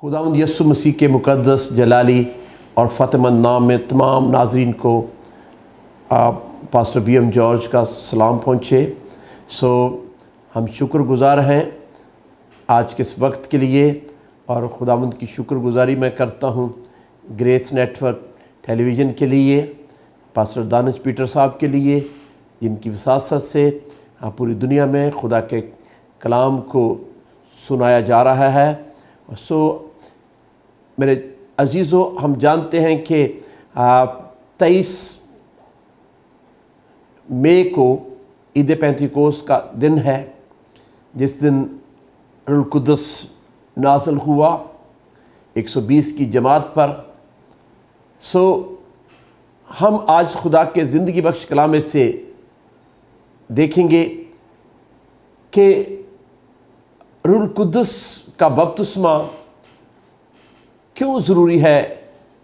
خداوند یسوع مسیح کے مقدس جلالی اور فتحمند نام میں تمام ناظرین کو پاسٹر بی ایم جارج کا سلام پہنچے۔ ہم شکر گزار ہیں آج کے اس وقت کے لیے، اور خداوند کی شکر گزاری میں کرتا ہوں گریس نیٹ ورک ٹیلی ویژن کے لیے، پاسٹر دانش پیٹر صاحب کے لیے، جن کی وساطت سے پوری دنیا میں خدا کے کلام کو سنایا جا رہا ہے۔ میرے عزیزو، ہم جانتے ہیں کہ 23 مئی کو عید پینتیکوست کا دن ہے، جس دن روح القدس نازل ہوا 120 کی جماعت پر۔ ہم آج خدا کے زندگی بخش کلام میں سے دیکھیں گے کہ روح القدس کا بپتسمہ کیوں ضروری ہے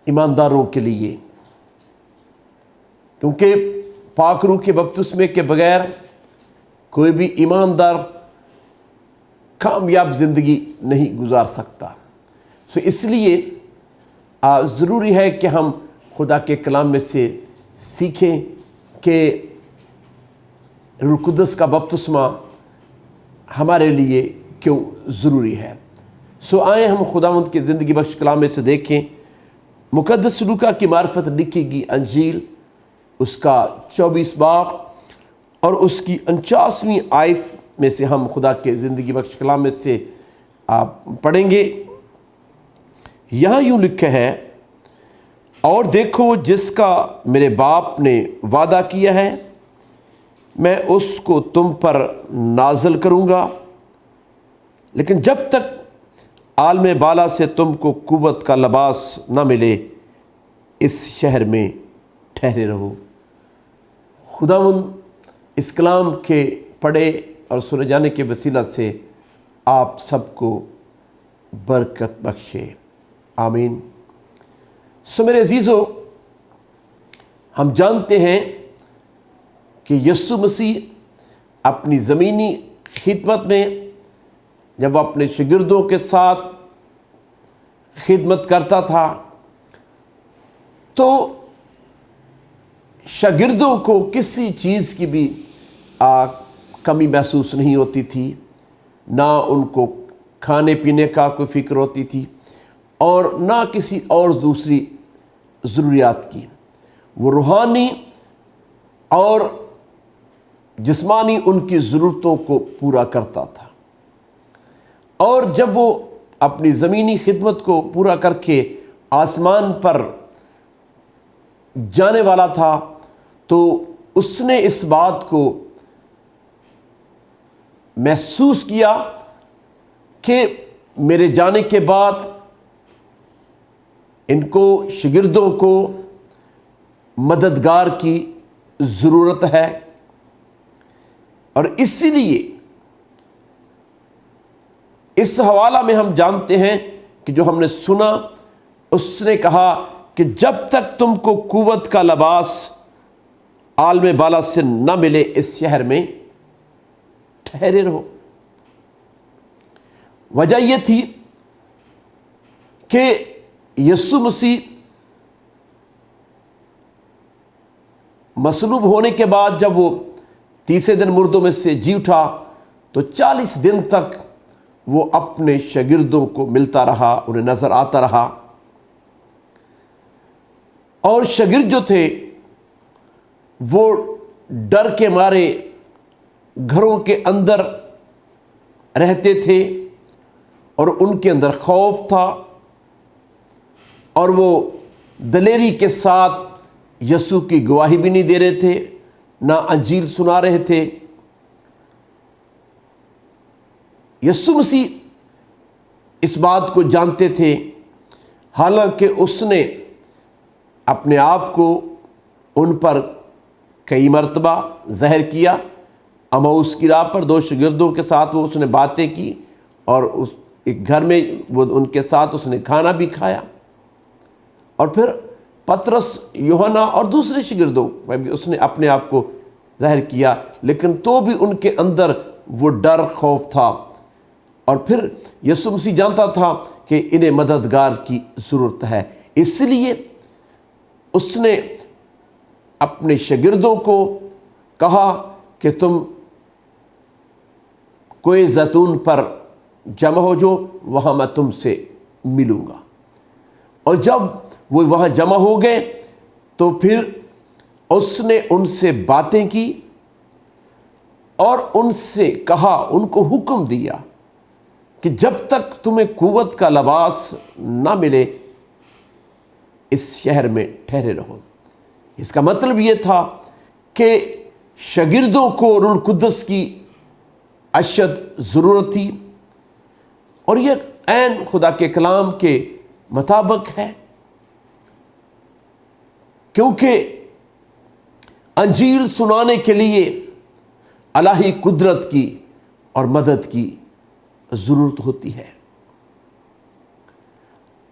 ایمانداروں کے لیے، کیونکہ پاک روح کے بپتسمے کے بغیر کوئی بھی ایماندار کامیاب زندگی نہیں گزار سکتا۔ اس لیے ضروری ہے کہ ہم خدا کے کلام میں سے سیکھیں کہ روح القدس کا بپتسمہ ہمارے لیے کیوں ضروری ہے۔ آئیں ہم خداوند کے زندگی بخش کلام میں سے دیکھیں۔ مقدس لوکا کی معرفت لکھی گئی انجیل، اس کا 24 باب اور اس کی 49ویں آیت میں سے ہم خدا کے زندگی بخش کلام میں سے پڑھیں گے۔ یہاں یوں لکھا ہے، اور دیکھو جس کا میرے باپ نے وعدہ کیا ہے، میں اس کو تم پر نازل کروں گا، لیکن جب تک عالم بالا سے تم کو قوت کا لباس نہ ملے، اس شہر میں ٹھہرے رہو۔ خداوند اس کلام کے پڑھے اور سنے جانے کے وسیلہ سے آپ سب کو برکت بخشے، آمین۔ میرے عزیزو، ہم جانتے ہیں کہ یسوع مسیح اپنی زمینی خدمت میں جب وہ اپنے شاگردوں کے ساتھ خدمت کرتا تھا تو شاگردوں کو کسی چیز کی بھی کمی محسوس نہیں ہوتی تھی، نہ ان کو کھانے پینے کا کوئی فکر ہوتی تھی اور نہ کسی اور دوسری ضروریات کی۔ وہ روحانی اور جسمانی ان کی ضرورتوں کو پورا کرتا تھا، اور جب وہ اپنی زمینی خدمت کو پورا کر کے آسمان پر جانے والا تھا تو اس نے اس بات کو محسوس کیا کہ میرے جانے کے بعد ان کو، شاگردوں کو مددگار کی ضرورت ہے، اور اسی لیے اس حوالہ میں ہم جانتے ہیں کہ جو ہم نے سنا، اس نے کہا کہ جب تک تم کو قوت کا لباس عالم بالا سے نہ ملے، اس شہر میں ٹھہرے رہو۔ وجہ یہ تھی کہ یسوع مسیح مصلوب ہونے کے بعد جب وہ تیسرے دن مردوں میں سے جی اٹھا تو 40 دن تک وہ اپنے شاگردوں کو ملتا رہا، انہیں نظر آتا رہا، اور شاگرد جو تھے وہ ڈر کے مارے گھروں کے اندر رہتے تھے، اور ان کے اندر خوف تھا، اور وہ دلیری کے ساتھ یسوع کی گواہی بھی نہیں دے رہے تھے، نہ انجیل سنا رہے تھے۔ یسوع مسیح اس بات کو جانتے تھے، حالانکہ اس نے اپنے آپ کو ان پر کئی مرتبہ ظاہر کیا۔ اماؤس کی راہ پر 2 شاگردوں کے ساتھ اس نے باتیں کی، اور اس ایک گھر میں وہ ان کے ساتھ اس نے کھانا بھی کھایا، اور پھر پطرس، یوحنا اور دوسرے شاگردوں میں بھی اس نے اپنے آپ کو ظاہر کیا، لیکن تو بھی ان کے اندر وہ ڈر، خوف تھا۔ اور پھر یسوع مسیح جانتا تھا کہ انہیں مددگار کی ضرورت ہے، اس لیے اس نے اپنے شاگردوں کو کہا کہ تم کوئی زیتون پر جمع ہو جو، وہاں میں تم سے ملوں گا۔ اور جب وہ وہاں جمع ہو گئے تو پھر اس نے ان سے باتیں کی اور ان سے کہا، ان کو حکم دیا کہ جب تک تمہیں قوت کا لباس نہ ملے اس شہر میں ٹھہرے رہو۔ اس کا مطلب یہ تھا کہ شاگردوں کو روح القدس کی اشد ضرورت تھی، اور یہ عین خدا کے کلام کے مطابق ہے، کیونکہ انجیل سنانے کے لیے الہی قدرت کی اور مدد کی ضرورت ہوتی ہے۔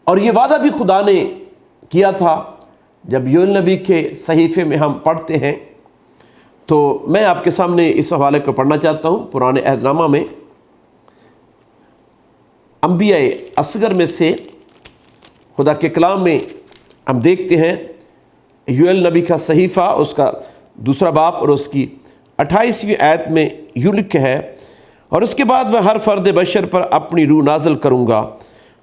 اور یہ وعدہ بھی خدا نے کیا تھا۔ جب یوئیل نبی کے صحیفے میں ہم پڑھتے ہیں تو میں آپ کے سامنے اس حوالے کو پڑھنا چاہتا ہوں۔ پرانے عہد نامہ میں انبیاء اصغر میں سے خدا کے کلام میں ہم دیکھتے ہیں یوئیل نبی کا صحیفہ، اس کا 2 باب اور اس کی 28ویں آیت میں یوں لکھا ہے، اور اس کے بعد میں ہر فرد بشر پر اپنی روح نازل کروں گا،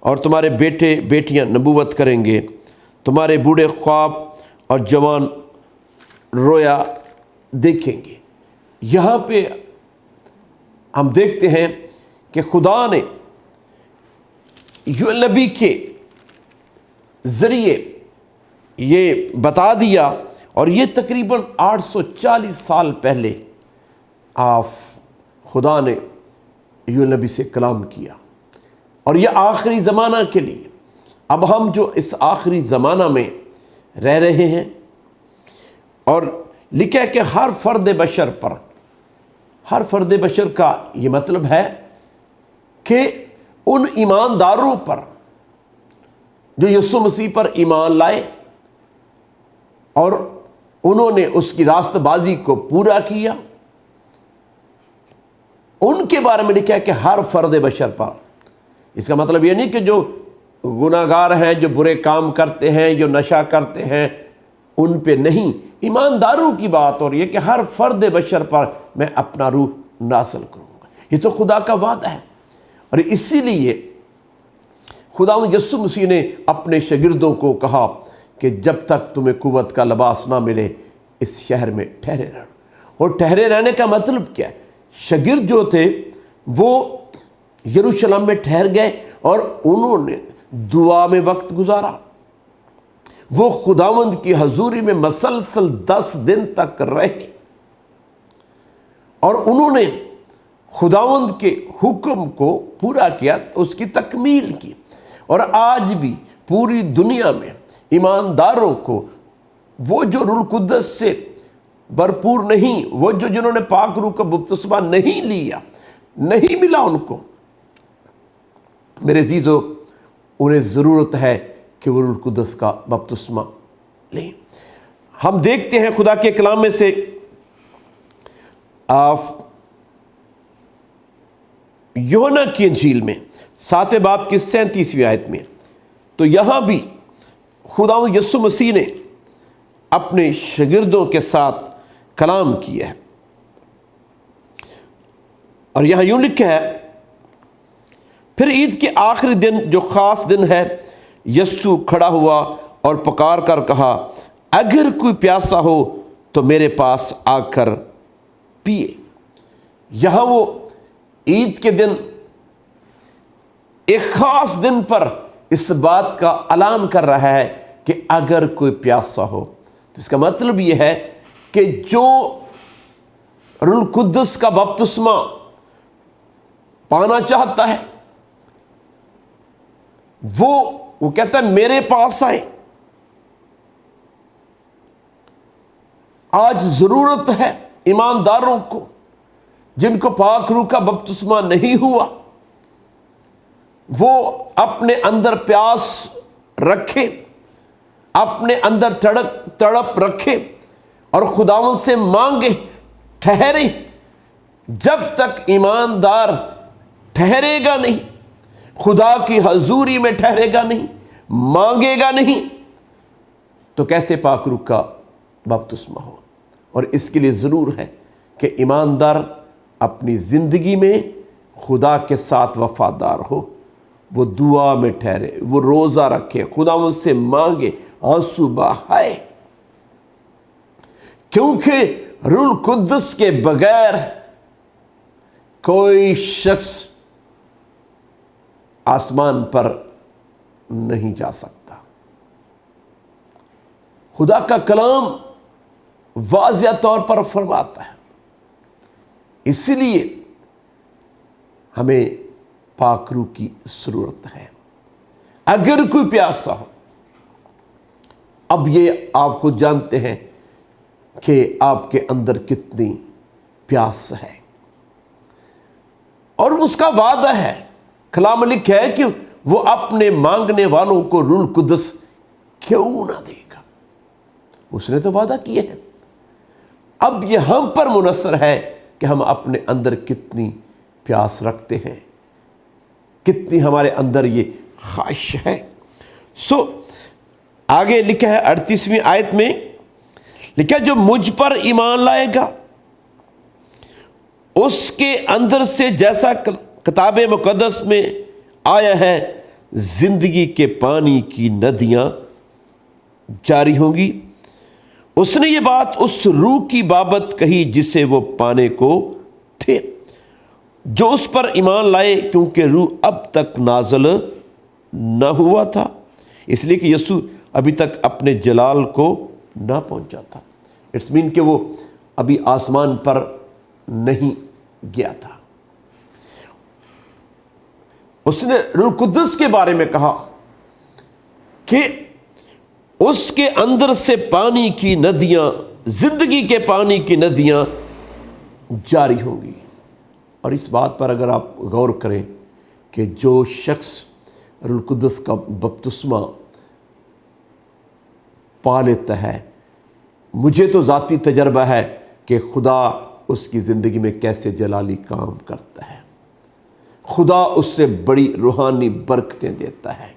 اور تمہارے بیٹے بیٹیاں نبوت کریں گے، تمہارے بوڑھے خواب اور جوان رویا دیکھیں گے۔ یہاں پہ ہم دیکھتے ہیں کہ خدا نے یوئیل نبی کے ذریعے یہ بتا دیا، اور یہ تقریباً 840 سال پہلے خدا نے یوئیل نبی سے کلام کیا، اور یہ آخری زمانہ کے لیے۔ اب ہم جو اس آخری زمانہ میں رہ رہے ہیں، اور لکھا ہے کہ ہر فرد بشر کا یہ مطلب ہے کہ ان ایمانداروں پر جو یسوع مسیح پر ایمان لائے اور انہوں نے اس کی راست بازی کو پورا کیا، ان کے بارے میں لکھا ہے کہ ہر فرد بشر پر۔ اس کا مطلب یہ نہیں کہ جو گناہگار ہیں، جو برے کام کرتے ہیں، جو نشہ کرتے ہیں، ان پہ نہیں، ایمانداروں کی بات ہو رہی ہے کہ ہر فرد بشر پر میں اپنا روح نازل کروں گا۔ یہ تو خدا کا وعدہ ہے، اور اسی لیے خدا یسوع مسیح نے اپنے شاگردوں کو کہا کہ جب تک تمہیں قوت کا لباس نہ ملے اس شہر میں ٹھہرے رہنا۔ اور ٹھہرے رہنے کا مطلب کیا ہے؟ شاگرد جو تھے وہ یروشلم میں ٹھہر گئے اور انہوں نے دعا میں وقت گزارا، وہ خداوند کی حضوری میں مسلسل 10 دن تک رہے، اور انہوں نے خداوند کے حکم کو پورا کیا، اس کی تکمیل کی۔ اور آج بھی پوری دنیا میں ایمانداروں کو، وہ جو روح القدس سے بھرپور نہیں، وہ جنہوں نے پاک روح کا بپتسمہ نہیں لیا، نہیں ملا ان کو، میرے عزیزو، انہیں ضرورت ہے کہ وہ روح القدس کا بپتسمہ لیں۔ ہم دیکھتے ہیں خدا کے کلام میں سے یوحنا کی انجیل میں 7 باب کی 37ویں آیت میں، تو یہاں بھی خداوند یسوع مسیح نے اپنے شاگردوں کے ساتھ کلام کیا ہے، اور یہاں یوں لکھا ہے، پھر عید کے آخری دن جو خاص دن ہے، یسوع کھڑا ہوا اور پکار کر کہا، اگر کوئی پیاسا ہو تو میرے پاس آ کر پیے۔ یہاں وہ عید کے دن ایک خاص دن پر اس بات کا اعلان کر رہا ہے کہ اگر کوئی پیاسا ہو، تو اس کا مطلب یہ ہے کہ جو روح القدس کا بپتسمہ پانا چاہتا ہے، وہ کہتا ہے میرے پاس آئے۔ آج ضرورت ہے ایمانداروں کو، جن کو پاک روح کا بپتسمہ نہیں ہوا، وہ اپنے اندر پیاس رکھے، اپنے اندر تڑپ رکھے، اور خداوند سے مانگے، ٹھہرے۔ جب تک ایماندار ٹھہرے گا نہیں، خدا کی حضوری میں ٹھہرے گا نہیں، مانگے گا نہیں، تو کیسے پاک روح کا بپتسمہ ہو؟ اور اس کے لیے ضرور ہے کہ ایماندار اپنی زندگی میں خدا کے ساتھ وفادار ہو، وہ دعا میں ٹھہرے، وہ روزہ رکھے، خدا مجھ سے مانگے، آنسو بہائے، کیونکہ روح القدس کے بغیر کوئی شخص آسمان پر نہیں جا سکتا۔ خدا کا کلام واضح طور پر فرماتا ہے، اسی لیے ہمیں پاک روح کی ضرورت ہے۔ اگر کوئی پیاسا ہو، اب یہ آپ خود جانتے ہیں کہ آپ کے اندر کتنی پیاس ہے، اور اس کا وعدہ ہے، کلام لکھا ہے کہ وہ اپنے مانگنے والوں کو روح القدس کیوں نہ دے گا، اس نے تو وعدہ کیا ہے۔ اب یہ ہم پر منحصر ہے کہ ہم اپنے اندر کتنی پیاس رکھتے ہیں، کتنی ہمارے اندر یہ خواہش ہے۔ آگے لکھا ہے 38ویں آیت میں لکھا، جو مجھ پر ایمان لائے گا اس کے اندر سے جیسا کتاب مقدس میں آیا ہے زندگی کے پانی کی ندیاں جاری ہوں گی۔ اس نے یہ بات اس روح کی بابت کہی جسے وہ پانے کو تھے، جو اس پر ایمان لائے، کیونکہ روح اب تک نازل نہ ہوا تھا، اس لیے کہ یسوع ابھی تک اپنے جلال کو نہ پہنچا تھا۔ اٹس مین کہ وہ ابھی آسمان پر نہیں گیا تھا۔ اس نے روح القدس کے بارے میں کہا کہ اس کے اندر سے پانی کی ندیاں، زندگی کے پانی کی ندیاں جاری ہوں گی۔ اور اس بات پر اگر آپ غور کریں کہ جو شخص روح القدس کا بپتسمہ پا لیتا ہے، مجھے تو ذاتی تجربہ ہے کہ خدا اس کی زندگی میں کیسے جلالی کام کرتا ہے، خدا اس سے بڑی روحانی برکتیں دیتا ہے،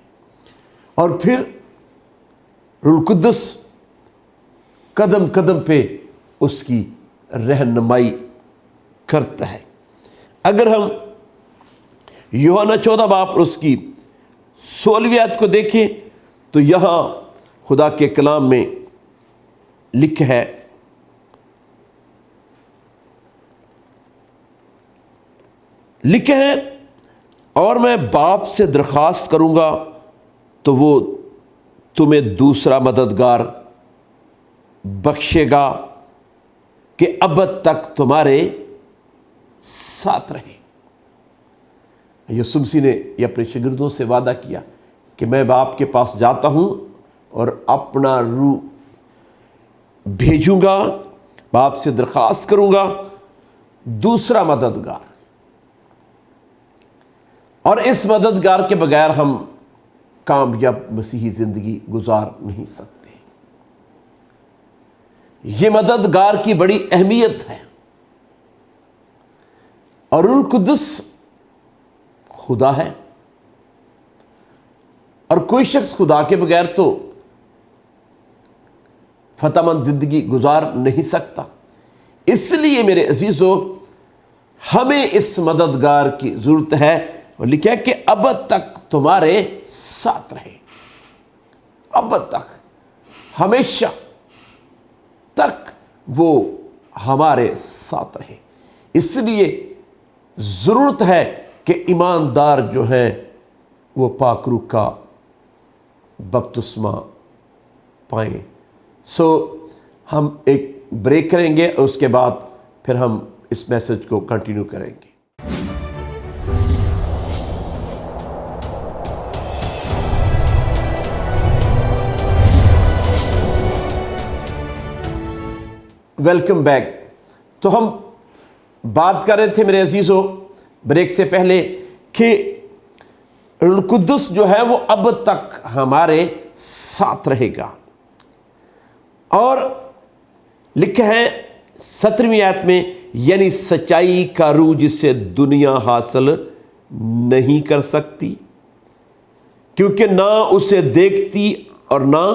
اور پھر روح القدس قدم قدم پہ اس کی رہنمائی کرتا ہے۔ اگر ہم یوحنا 14 باب اس کی 16ویں آیت کو دیکھیں تو یہاں خدا کے کلام میں لکھا ہے اور میں باپ سے درخواست کروں گا تو وہ تمہیں دوسرا مددگار بخشے گا کہ ابد تک تمہارے ساتھ رہے۔ یسوع مسیح نے یہ اپنے شاگردوں سے وعدہ کیا کہ میں باپ کے پاس جاتا ہوں اور اپنا روح بھیجوں گا، باپ سے درخواست کروں گا دوسرا مددگار، اور اس مددگار کے بغیر ہم کامیاب مسیحی زندگی گزار نہیں سکتے۔ یہ مددگار کی بڑی اہمیت ہے، اور روح القدس خدا ہے، اور کوئی شخص خدا کے بغیر تو فتح مند زندگی گزار نہیں سکتا۔ اس لیے میرے عزیزو، ہمیں اس مددگار کی ضرورت ہے، اور لکھا ہے کہ ابد تک تمہارے ساتھ رہے، ابد تک، ہمیشہ تک وہ ہمارے ساتھ رہے۔ اس لیے ضرورت ہے کہ ایماندار جو ہیں وہ پاک روح کا بپتسمہ پائیں۔ ہم ایک بریک کریں گے اور اس کے بعد پھر ہم اس میسج کو کنٹینیو کریں گے۔ Welcome back. تو ہم بات کر رہے تھے میرے عزیزو بریک سے پہلے کہ روح القدس جو ہے وہ اب تک ہمارے ساتھ رہے گا، اور لکھا ہے 17ویں آیت میں، یعنی سچائی کا روح جسے دنیا حاصل نہیں کر سکتی، کیونکہ نہ اسے دیکھتی اور نہ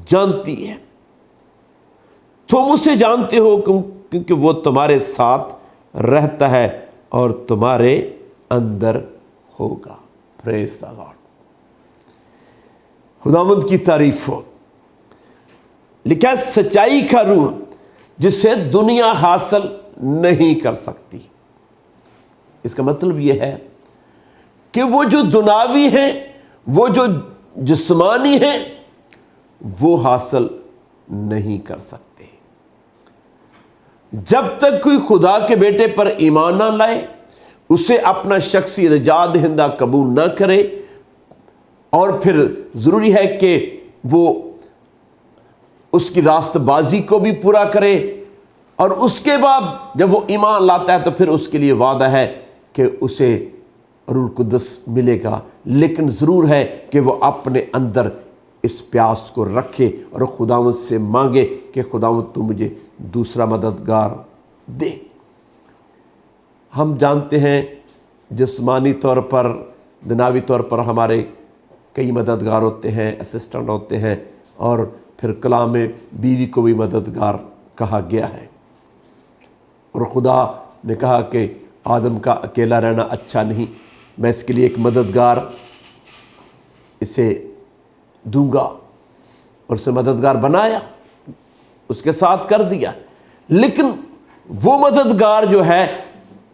جانتی ہے۔ تم اسے جانتے ہو کیونکہ وہ تمہارے ساتھ رہتا ہے اور تمہارے اندر ہوگا۔ پریز دی لارڈ۔ خداوند کی تعریف ہو۔ لکھا ہے سچائی کا روح جسے دنیا حاصل نہیں کر سکتی۔ اس کا مطلب یہ ہے کہ وہ جو دنیاوی ہیں، وہ جو جسمانی ہیں، وہ حاصل نہیں کر سکتے۔ جب تک کوئی خدا کے بیٹے پر ایمان نہ لائے، اسے اپنا شخصی نجات دہندہ قبول نہ کرے، اور پھر ضروری ہے کہ وہ اس کی راست بازی کو بھی پورا کرے، اور اس کے بعد جب وہ ایمان لاتا ہے تو پھر اس کے لیے وعدہ ہے کہ اسے روح القدس ملے گا۔ لیکن ضرور ہے کہ وہ اپنے اندر اس پیاس کو رکھے اور خداوند سے مانگے کہ خداوند تو مجھے دوسرا مددگار دے۔ ہم جانتے ہیں جسمانی طور پر، دنیاوی طور پر ہمارے کئی مددگار ہوتے ہیں، اسسٹنٹ ہوتے ہیں، اور پھر کلام میں بیوی کو بھی مددگار کہا گیا ہے۔ اور خدا نے کہا کہ آدم کا اکیلا رہنا اچھا نہیں، میں اس کے لیے ایک مددگار اسے دوں گا، اور اسے مددگار بنایا، اس کے ساتھ کر دیا۔ لیکن وہ مددگار جو ہے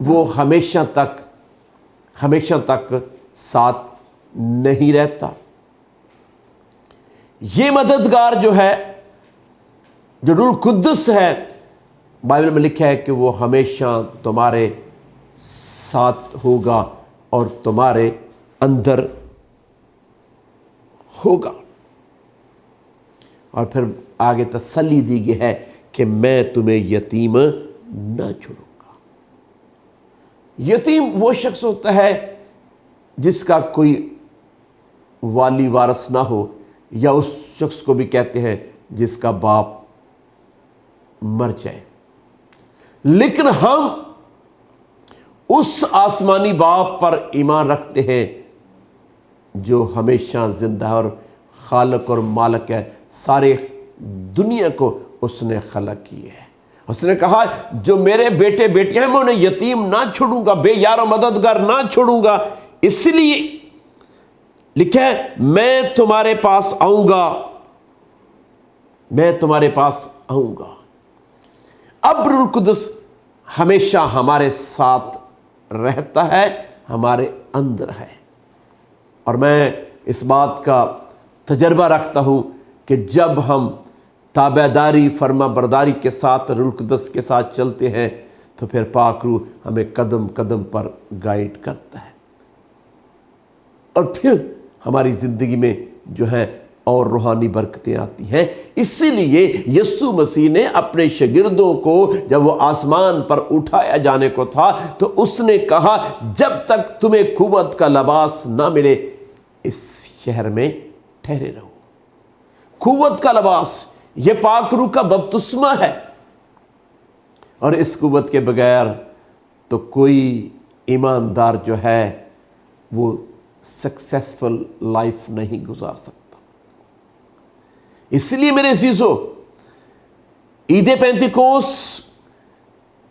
وہ ہمیشہ تک ساتھ نہیں رہتا۔ یہ مددگار جو ہے، جو روح القدس ہے، بائبل میں لکھا ہے کہ وہ ہمیشہ تمہارے ساتھ ہوگا اور تمہارے اندر ہوگا۔ اور پھر آگے تسلی دی گئی ہے کہ میں تمہیں یتیم نہ چھوڑوں گا۔ یتیم وہ شخص ہوتا ہے جس کا کوئی والی وارث نہ ہو، یا اس شخص کو بھی کہتے ہیں جس کا باپ مر جائے۔ لیکن ہم اس آسمانی باپ پر ایمان رکھتے ہیں جو ہمیشہ زندہ ہے اور خالق اور مالک ہے، سارے دنیا کو اس نے خلق کی ہے۔ اس نے کہا جو میرے بیٹے بیٹیاں ہیں میں انہیں یتیم نہ چھوڑوں گا، بے یار و مددگار نہ چھوڑوں گا۔ اس لیے لکھا ہے میں تمہارے پاس آؤں گا، میں تمہارے پاس آؤں گا۔ اب روح القدس ہمیشہ ہمارے ساتھ رہتا ہے، ہمارے اندر ہے، اور میں اس بات کا تجربہ رکھتا ہوں کہ جب ہم تابعداری، فرما برداری کے ساتھ روح القدس کے ساتھ چلتے ہیں تو پھر پاک روح ہمیں قدم قدم پر گائیڈ کرتا ہے، اور پھر ہماری زندگی میں جو ہے اور روحانی برکتیں آتی ہیں۔ اسی لیے یسوع مسیح نے اپنے شاگردوں کو جب وہ آسمان پر اٹھایا جانے کو تھا تو اس نے کہا جب تک تمہیں قوت کا لباس نہ ملے اس شہر میں ٹھہرے رہو۔ قوت کا لباس یہ پاک روح کا بپتسمہ ہے، اور اس قوت کے بغیر تو کوئی ایماندار جو ہے وہ سکسیسفل لائف نہیں گزار سکتا۔ اس لیے میرے عزیزو، عید پینتیکوس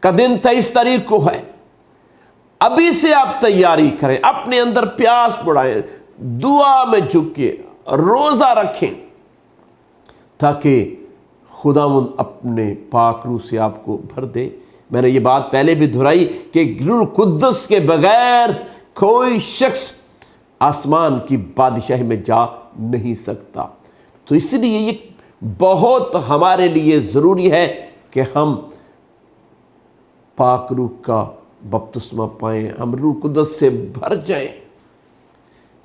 کا دن 23 تاریخ کو ہے۔ ابھی سے آپ تیاری کریں، اپنے اندر پیاس بڑھائیں، دعا میں جھکیں، روزہ رکھیں، تاکہ خداوند اپنے پاک روح سے آپ کو بھر دے۔ میں نے یہ بات پہلے بھی دہرائی کہ روح القدس کے بغیر کوئی شخص آسمان کی بادشاہی میں جا نہیں سکتا۔ تو اس لیے یہ بہت ہمارے لیے ضروری ہے کہ ہم پاک روح کا بپتسمہ پائیں، ہم روح القدس سے بھر جائیں۔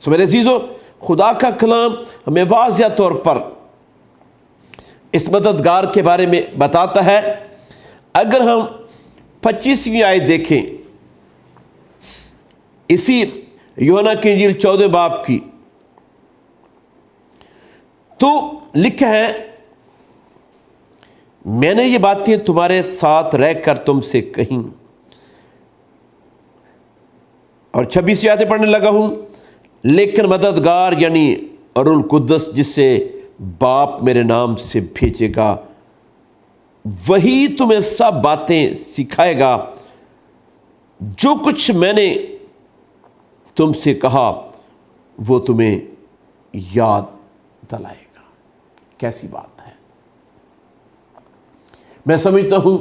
سو میرے عزیزو، خدا کا کلام ہمیں واضح طور پر اس مددگار کے بارے میں بتاتا ہے۔ اگر ہم 25ویں آیت دیکھیں اسی یوحنا کی انجیل 14 باب کی، تو لکھا ہے میں نے یہ باتیں تمہارے ساتھ رہ کر تم سے کہیں، اور 26 آیتیں پڑھنے لگا ہوں، لیکن مددگار یعنی روح القدس جسے باپ میرے نام سے بھیجے گا، وہی تمہیں سب باتیں سکھائے گا، جو کچھ میں نے تم سے کہا وہ تمہیں یاد دلائے گا۔ کیسی بات ہے! میں سمجھتا ہوں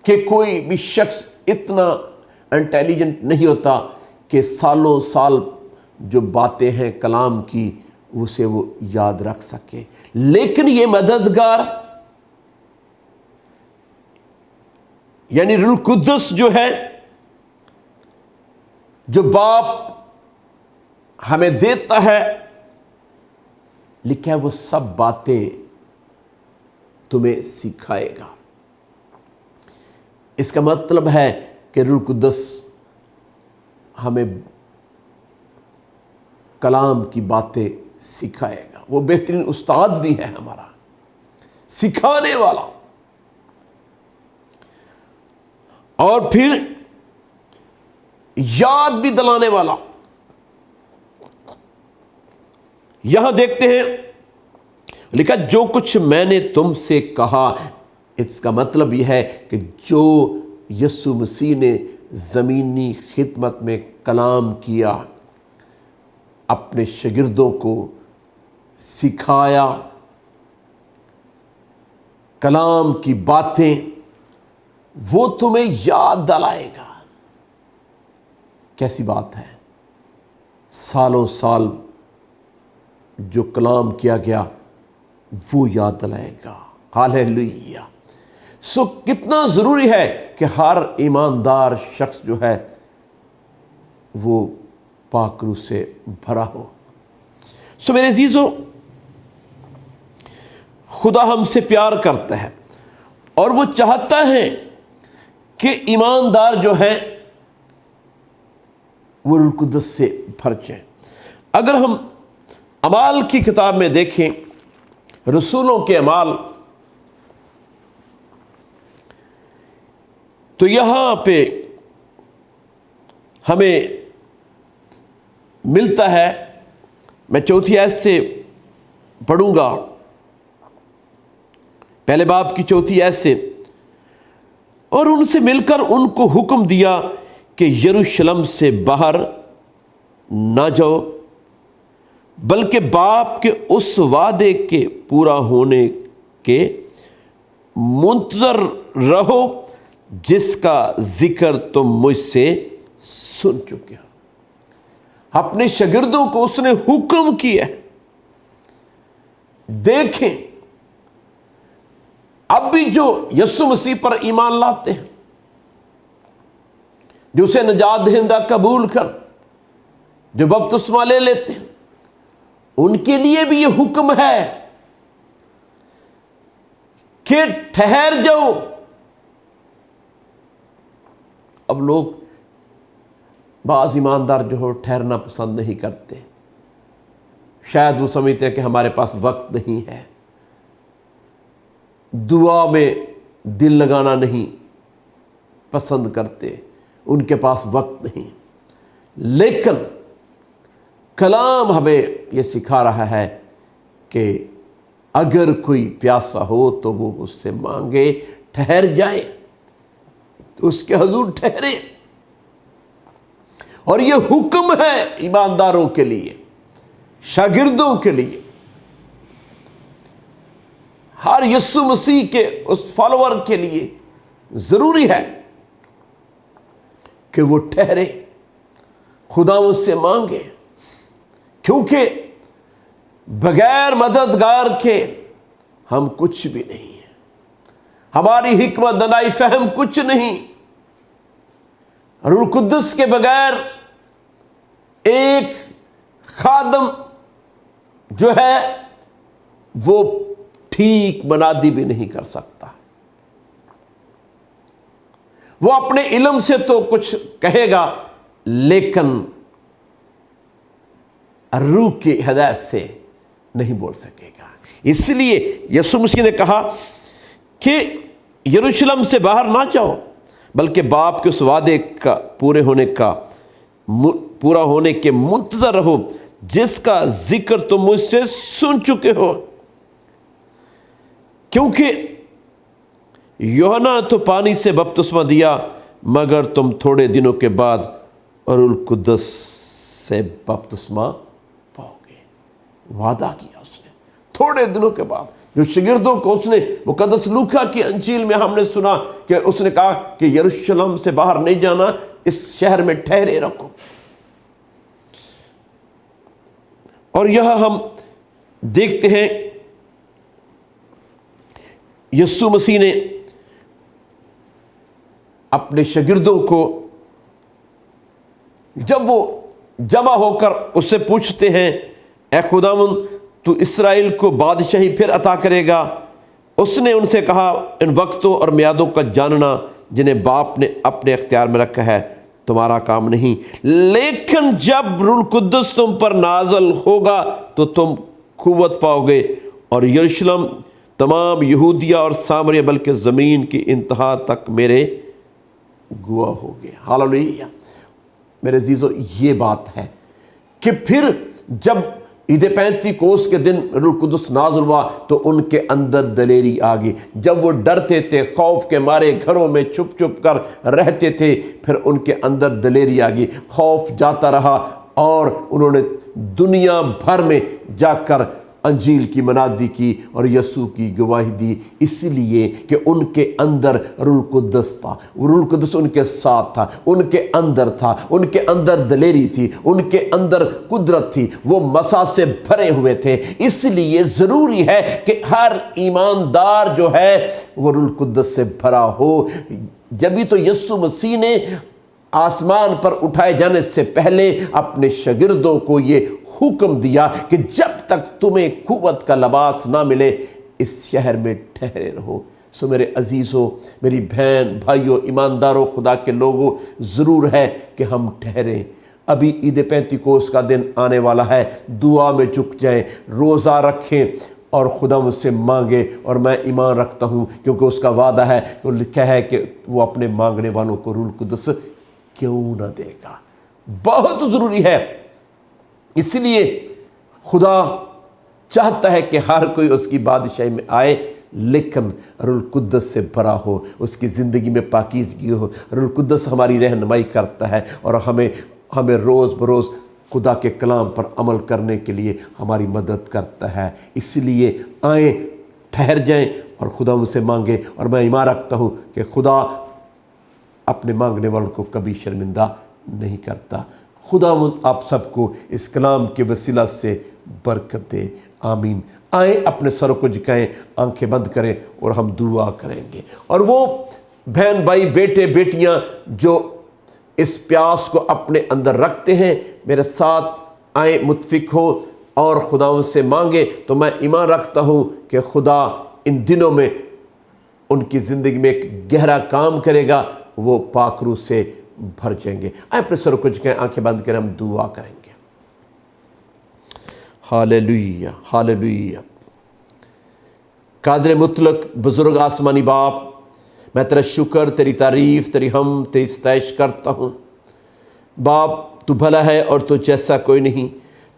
کہ کوئی بھی شخص اتنا انٹیلیجنٹ نہیں ہوتا کہ سالوں سال جو باتیں ہیں کلام کی اسے وہ یاد رکھ سکے، لیکن یہ مددگار یعنی روح القدس جو ہے، جو باپ ہمیں دیتا ہے، لکھا ہے وہ سب باتیں تمہیں سکھائے گا۔ اس کا مطلب ہے کہ روح القدس ہمیں کلام کی باتیں سکھائے گا۔ وہ بہترین استاد بھی ہے ہمارا، سکھانے والا، اور پھر یاد بھی دلانے والا۔ یہاں دیکھتے ہیں لکھا جو کچھ میں نے تم سے کہا، اس کا مطلب یہ ہے کہ جو یسوع مسیح نے زمینی خدمت میں کلام کیا، اپنے شاگردوں کو سکھایا، کلام کی باتیں وہ تمہیں یاد دلائے گا۔ کیسی بات ہے! سالوں سال جو کلام کیا گیا وہ یاد دلائے گا۔ ہاللیلویہ! سو کتنا ضروری ہے کہ ہر ایماندار شخص جو ہے وہ پاک روح سے بھرا ہو۔ سو میرے عزیزو، خدا ہم سے پیار کرتا ہے اور وہ چاہتا ہے کہ ایماندار جو ہے وہ روح القدس سے بھر جائیں۔ اگر ہم اعمال کی کتاب میں دیکھیں، رسولوں کے اعمال، تو یہاں پہ ہمیں ملتا ہے، میں 4 آیت سے پڑھوں گا، پہلے باب کی 4 آیت سے، اور ان سے مل کر ان کو حکم دیا کہ یروشلم سے باہر نہ جاؤ، بلکہ باپ کے اس وعدے کے پورا ہونے کے منتظر رہو جس کا ذکر تم مجھ سے سن چکے ہو۔ اپنے شاگردوں کو اس نے حکم کیا، دیکھیں اب بھی جو یسوع مسیح پر ایمان لاتے ہیں، جو اسے نجات دہندہ قبول کر جو بپتسمہ لے لیتے ہیں، ان کے لیے بھی یہ حکم ہے کہ ٹھہر جاؤ۔ اب لوگ بعض ایماندار جو ہو ٹھہرنا پسند نہیں کرتے، شاید وہ سمجھتے ہیں کہ ہمارے پاس وقت نہیں ہے، دعا میں دل لگانا نہیں پسند کرتے، ان کے پاس وقت نہیں۔ لیکن کلام ہمیں یہ سکھا رہا ہے کہ اگر کوئی پیاسا ہو تو وہ اس سے مانگے، ٹھہر جائے تو اس کے حضور ٹھہرے۔ اور یہ حکم ہے ایمانداروں کے لیے، شاگردوں کے لیے، ہر یسوع مسیح کے اس فالوور کے لیے ضروری ہے کہ وہ ٹھہرے، خدا اس سے مانگے، کیونکہ بغیر مددگار کے ہم کچھ بھی نہیں ہیں، ہماری حکمت دانائی فہم کچھ نہیں۔ روح القدس کے بغیر ایک خادم جو ہے وہ ٹھیک منادی بھی نہیں کر سکتا۔ وہ اپنے علم سے تو کچھ کہے گا، لیکن روح کی ہدایت سے نہیں بول سکے گا۔ اس لیے یسوع مسیح نے کہا کہ یروشلم سے باہر نہ جاؤ، بلکہ باپ کے اس وعدے کا پورے ہونے کا پورا ہونے کے منتظر رہو جس کا ذکر تم مجھ سے سن چکے ہو، کیونکہ یوحنا تو پانی سے بپتسمہ دیا، مگر تم تھوڑے دنوں کے بعد روح القدس سے بپتسمہ پاؤ گے۔ وعدہ کیا اس نے تھوڑے دنوں کے بعد۔ جو شاگردوں کو اس نے مقدس لوکا کی انجیل میں ہم نے سنا کہ اس نے کہا کہ یروشلم سے باہر نہیں جانا، اس شہر میں ٹھہرے رکھو۔ اور یہاں ہم دیکھتے ہیں یسوع مسیح نے اپنے شاگردوں کو جب وہ جمع ہو کر اس سے پوچھتے ہیں اے خداوند تو اسرائیل کو بادشاہی پھر عطا کرے گا، اس نے ان سے کہا ان وقتوں اور میعادوں کا جاننا جنہیں باپ نے اپنے اختیار میں رکھا ہے تمہارا کام نہیں، لیکن جب روح القدس تم پر نازل ہوگا تو تم قوت پاؤ گے، اور یروشلم، تمام یہودیہ اور سامریہ بلکہ زمین کی انتہا تک میرے گواہ ہو گئے۔ ہاللیلویہ۔ میرے عزیزو، یہ بات ہے کہ پھر جب عید پینتیکوس کے دن روح القدس نازل ہوا تو ان کے اندر دلیری آ گئی۔ جب وہ ڈرتے تھے، خوف کے مارے گھروں میں چھپ چھپ کر رہتے تھے، پھر ان کے اندر دلیری آ گئی، خوف جاتا رہا، اور انہوں نے دنیا بھر میں جا کر انجیل کی منادی کی اور یسوع کی گواہی دی، اس لیے کہ ان کے اندر روح القدس تھا۔ روح القدس ان کے ساتھ تھا، ان کے اندر تھا، ان کے اندر دلیری تھی، ان کے اندر قدرت تھی، وہ مسیح سے بھرے ہوئے تھے۔ اس لیے ضروری ہے کہ ہر ایماندار جو ہے وہ روح القدس سے بھرا ہو۔ جبھی تو یسوع مسیح نے آسمان پر اٹھائے جانے سے پہلے اپنے شاگردوں کو یہ حکم دیا کہ جب تک تمہیں قوت کا لباس نہ ملے اس شہر میں ٹھہرے رہو۔ سو میرے عزیزوں، میری بہن بھائیوں، ایمانداروں، خدا کے لوگوں، ضرور ہے کہ ہم ٹھہریں۔ ابھی عید پینتیکوس کا دن آنے والا ہے، دعا میں جھک جائیں، روزہ رکھیں اور خدا مجھ سے مانگے، اور میں ایمان رکھتا ہوں کیونکہ اس کا وعدہ ہے، وہ لکھا ہے کہ وہ اپنے مانگنے والوں کو روح القدس کیوں نہ دے گا۔ بہت ضروری ہے، اس لیے خدا چاہتا ہے کہ ہر کوئی اس کی بادشاہی میں آئے، لیکن روح القدس سے بھرا ہو، اس کی زندگی میں پاکیزگی ہو۔ روح القدس ہماری رہنمائی کرتا ہے اور ہمیں روز بروز خدا کے کلام پر عمل کرنے کے لیے ہماری مدد کرتا ہے۔ اس لیے آئیں، ٹھہر جائیں اور خدا مجھ سے مانگے، اور میں ایمان رکھتا ہوں کہ خدا اپنے مانگنے والوں کو کبھی شرمندہ نہیں کرتا۔ خدا آپ سب کو اس کلام کے وسیلہ سے برکت دے، آمین۔ آئیں، اپنے سروں کو جھکائیں، آنکھیں بند کریں اور ہم دعا کریں گے۔ اور وہ بہن بھائی، بیٹے بیٹیاں جو اس پیاس کو اپنے اندر رکھتے ہیں، میرے ساتھ آئیں، متفق ہو اور خدا سے مانگے، تو میں ایمان رکھتا ہوں کہ خدا ان دنوں میں ان کی زندگی میں ایک گہرا کام کرے گا، وہ پاک روح سے بھر جائیں گے۔ آئیں، اپنے سر کو جھکائیں، آنکھیں بند کریں، ہم دعا کریں گے۔ ہاللیلویہ، ہاللیلویہ۔ قادر مطلق، بزرگ آسمانی باپ، میں تیرا شکر، تیری تعریف، تیری حمد، تیری ستائش کرتا ہوں۔ باپ، تو بھلا ہے اور تو جیسا کوئی نہیں۔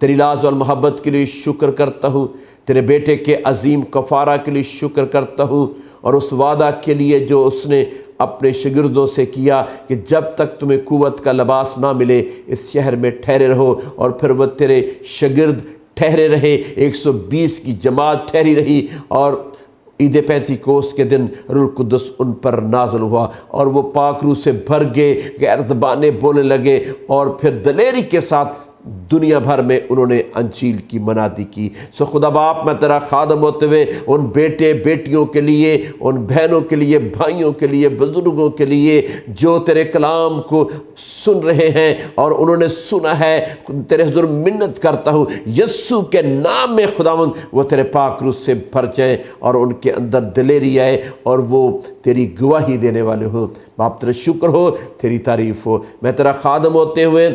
تیری لاز اور محبت کے لیے شکر کرتا ہوں، تیرے بیٹے کے عظیم کفارہ کے لیے شکر کرتا ہوں، اور اس وعدہ کے لیے جو اس نے اپنے شاگردوں سے کیا کہ جب تک تمہیں قوت کا لباس نہ ملے اس شہر میں ٹھہرے رہو، اور پھر وہ تیرے شاگرد ٹھہرے رہے، 120 کی جماعت ٹھہری رہی، اور عید پینتیکوس کے دن روح القدس ان پر نازل ہوا اور وہ پاک روح سے بھر گئے، غیر زبانیں بولنے لگے، اور پھر دلیری کے ساتھ دنیا بھر میں انہوں نے انجیل کی منادی کی۔ سو خدا باپ، میں تیرا خادم ہوتے ہوئے ان بیٹے بیٹیوں کے لیے، ان بہنوں کے لیے، بھائیوں کے لیے، بزرگوں کے لیے جو تیرے کلام کو سن رہے ہیں اور انہوں نے سنا ہے، تیرے حضور منت کرتا ہوں یسوع کے نام میں خداوند وہ تیرے پاک روح سے بھر جائیں اور ان کے اندر دلیری آئے اور وہ تیری گواہی دینے والے ہوں۔ باپ تیرا شکر ہو، تیری تعریف ہو۔ میں تیرا خادم ہوتے ہوئے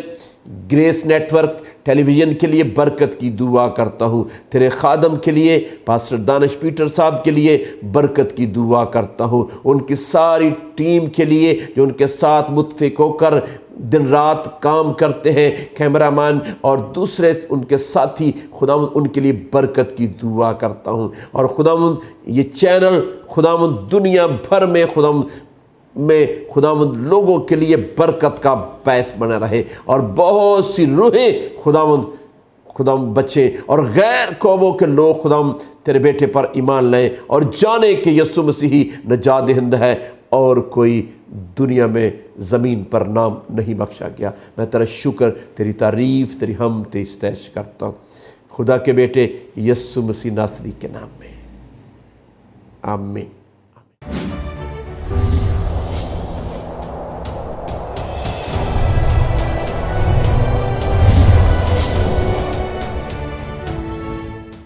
گریس نیٹ ورک ٹیلی ویژن کے لیے برکت کی دعا کرتا ہوں، تیرے خادم کے لیے پاسٹر دانش پیٹر صاحب کے لیے برکت کی دعا کرتا ہوں، ان کی ساری ٹیم کے لیے جو ان کے ساتھ متفق ہو کر دن رات کام کرتے ہیں، کیمرہ مین اور دوسرے ان کے ساتھی، خداوند ان کے لیے برکت کی دعا کرتا ہوں، اور خداوند یہ چینل خداوند دنیا بھر میں خداوند لوگوں کے لیے برکت کا باعث بنا رہے، اور بہت سی روحیں خداوند بچے، اور غیر قوموں کے لوگ خداوند تیرے بیٹے پر ایمان لائیں اور جانے کہ یسوع مسیح ہی نجات دہندہ ہے اور کوئی دنیا میں زمین پر نام نہیں بخشا گیا۔ میں تیرا شکر، تیری تعریف، تیری حمد، تیری ستائش کرتا ہوں خدا کے بیٹے یسوع مسیح ناصری کے نام میں، آمین۔